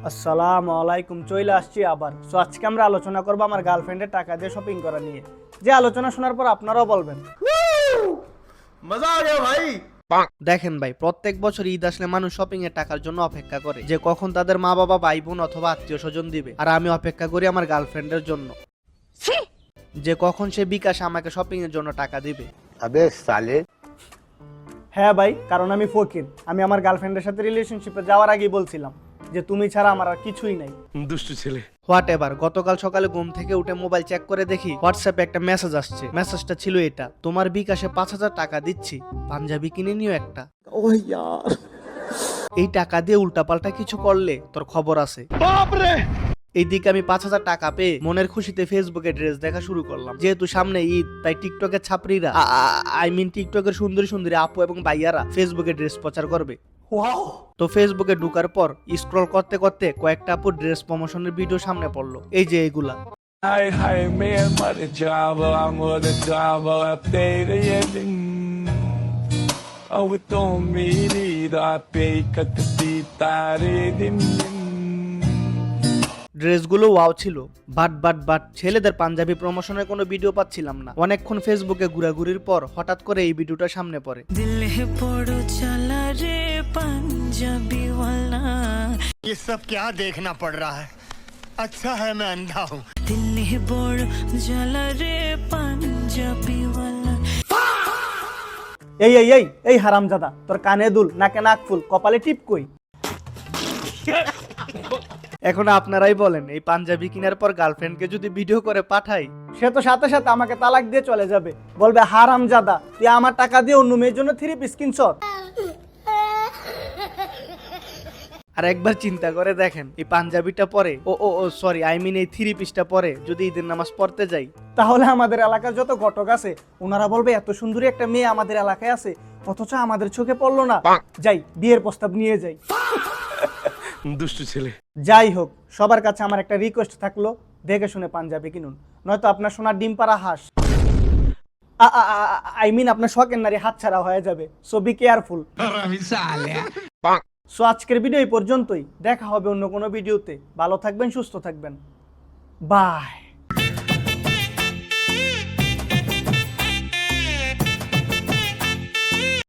আসসালামু আলাইকুম, চলে আসছি আবার। সো আজকে আমরা আলোচনা করবো আমার গার্লফ্রেন্ডের টাকা দিয়ে শপিং করা নিয়ে। যে আলোচনা শোনার পর আপনারাও বলবেন মজা আ গয়া ভাই। দেখেন ভাই, প্রত্যেক বছর ঈদ আসলে মানুষ শপিং এর টাকার জন্য অপেক্ষা করে যে কখন তাদের মা বাবা, ভাই বোন অথবা আত্মীয় স্বজন দিবে। আর আমি অপেক্ষা করি আমার গার্লফ্রেন্ডের জন্য যে কখন সে বিকাশ আমাকে শপিং এর জন্য টাকা দিবে। আবে সালে। হ্যাঁ ভাই, কারণ আমি ফকির। আমি আমার গার্লফ্রেন্ডের সাথে রিলেশনশিপে যাওয়ার আগেই বলছিলাম যে তুমি ছাড়া আমার আর কিছুই নাই। দুষ্টু ছেলে। হোয়াট এভার, গতকাল সকালে ঘুম থেকে উঠে মোবাইল চেক করে দেখি হোয়াটসঅ্যাপে একটা মেসেজ আসছে। মেসেজটা ছিল এটা: তোমার বিকাশে 5,000 টাকা দিচ্ছি, পাঞ্জাবি কিনে নিও একটা। ও ইয়ার, এই টাকা দিয়ে উল্টাপাল্টা কিছু করলে তোর খবর আছে। এইদিকে আমি 5,000 টাকা পেয়ে মনের খুশিতে ফেসবুকে ড্রেস দেখা শুরু করলাম। যেহেতু সামনে ঈদ, তাই টিকটকের ছাপরিরা টিকটকের সুন্দরী সুন্দরী আপু এবং ভাইয়ারা ফেসবুকে ড্রেস প্রচার করবে। তো ফেসবুকে ঢুকার পর স্ক্রল করতে করতে কয়েকটা আপুর ড্রেস প্রমোশনের ভিডিও সামনে পড়লো। এই যে এগুলা। Hey, hey, man, mother driver, I'm the driver, I pay the ending. Oh, it don't mean it, I pay cut the beat, ড্রেসগুলো ওয়াও ছিল, বাট ছেলেদের পাঞ্জাবি প্রমোশনের কোনো ভিডিও পাচ্ছিলাম না। অনেকক্ষণ ফেসবুকে ঘোরাঘুরির পর হঠাৎ করে এই ভিডিওটা সামনে পড়ে। दिल पड़ो चला रे पंजाबी वाला, ये सब क्या देखना पड़ रहा है? अच्छा है मैं अंधा हूँ। दिल पड़ो चला रे पंजाबी वाला। এই এই এই এই হারামজাদা, তোর কানে দুল, নাকে নাক ফুল, কপালে টিপ কই? এখন আপনারাই বলেন, এই পাঞ্জাবি কেনার পর গার্লফ্রেন্ডকে যদি ভিডিও করে পাঠাই, সে তো সাথে সাথে আমাকে তালাক দিয়ে চলে যাবে। বলবে, হারামজাদা তুই আমার টাকা দিয়ে অন্য মেয়ের জন্য 3 পিস কিনছস। আর একবার চিন্তা করে দেখেন, এই পাঞ্জাবিটা পরে সরি এই 3 পিসটা পরে যদি ঈদের নামাজ পড়তে যাই, তাহলে আমাদের এলাকার যত ঘটক আছে ওনারা বলবে এত সুন্দরী একটা মেয়ে আমাদের এলাকায় আছে, অথচ আমাদের চোখে পড়লো না। যাই, বিয়ের প্রস্তাব নিয়ে যাই। দুষ্টু ছেলে। যাই হোক, সবার কাছে আমার একটা রিকোয়েস্ট থাকলো, দেখে শুনে পাঞ্জাবি কিনুন, নয়তো আপনার সোনার ডিম পাড়া হাঁস আপনার শখের নারী হাতছাড়া হয়ে যাবে। So be careful. সো আজকের ভিডিও এই পর্যন্তই। দেখা হবে অন্য কোনো ভিডিওতে। ভালো থাকবেন, সুস্থ থাকবেন। বাই।